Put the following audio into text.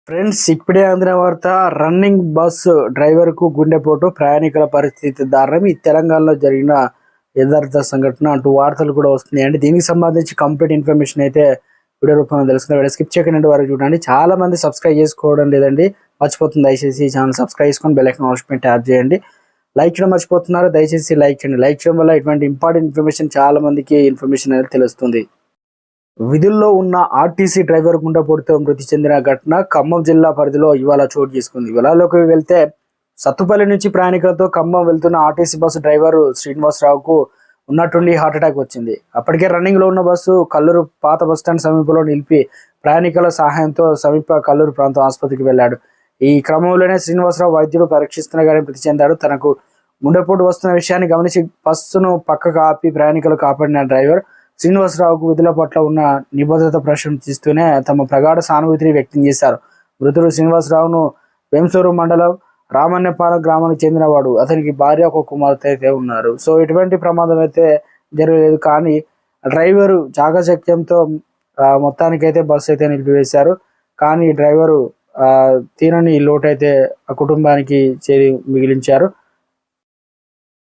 Friends, ఇప్పుడే అందిన వార్త. రన్నింగ్ బస్సు డ్రైవర్కు గుండెపోటు, ప్రయాణికుల పరిస్థితి దారుణం. ఈ తెలంగాణలో జరిగిన యథార్థ సంఘటన అంటూ వార్తలు కూడా వస్తున్నాయండి. దీనికి సంబంధించి కంప్లీట్ ఇన్ఫర్మేషన్ అయితే వీడియో రూపంలో తెలుసుకుందాం. స్కిప్ చేయకుండా వరకు చూడండి. చాలా మంది సబ్స్క్రైబ్ చేసుకోవడం లేదండి, మర్చిపోతుంది. దయచేసి ఈ ఛానల్ సబ్స్క్రైబ్ చేసుకొని బెల్ ఐకాన్ ఆల్ ట్యాప్ చేయండి. లైక్ చేయడం మర్చిపోతున్నారు, దయచేసి లైక్ చేయండి. లైక్ చేయడం వల్ల ఇటువంటి ఇంపార్టెంట్ ఇన్ఫర్మేషన్ చాలా మందికి ఇన్ఫర్మేషన్ అనేది తెలుస్తుంది. విధుల్లో ఉన్న ఆర్టీసీ డ్రైవర్ గుండెపోటుతో మృతి చెందిన ఘటన ఖమ్మం జిల్లా పరిధిలో ఇవాళ చోటు చేసుకుంది. వివరాల్లోకి వెళ్తే, సత్తుపల్లి నుంచి ప్రయాణికులతో ఖమ్మం వెళ్తున్న ఆర్టీసీ బస్సు డ్రైవర్ శ్రీనివాసరావుకు ఉన్నట్టుండి హార్ట్అటాక్ వచ్చింది. అప్పటికే రన్నింగ్ లో ఉన్న బస్సు కల్లూరు పాత బస్టాండ్ సమీపంలో నిలిపి ప్రయాణికుల సహాయంతో సమీప కల్లూరు ప్రాంతం ఆసుపత్రికి వెళ్లాడు. ఈ క్రమంలోనే శ్రీనివాసరావు వైద్యుడు పరీక్షిస్తుండగానే మృతి చెందాడు. తనకు గుండెపోటు వస్తున్న విషయాన్ని గమనించి బస్సును పక్కకు ఆపి ప్రయాణికులు కాపాడిన డ్రైవర్ శ్రీనివాసరావుకు విధుల పట్ల ఉన్న నిబద్ధత ప్రశంసిస్తూనే తమ ప్రగాఢ సానుభూతిని వ్యక్తం చేశారు. మృతుడు శ్రీనివాసరావును వేంసూరు మండలం రామన్నపాలెం గ్రామానికి చెందినవాడు. అతనికి భార్య, ఒక కుమార్తె అయితే ఉన్నారు. సో ఎటువంటి ప్రమాదం అయితే జరగలేదు, కానీ డ్రైవరు చాకచక్యంతో మొత్తానికైతే బస్సు అయితే నిలిపివేశారు. కానీ డ్రైవరు తీరని లోటు అయితే ఆ కుటుంబానికి చేరి మిగిలించారు.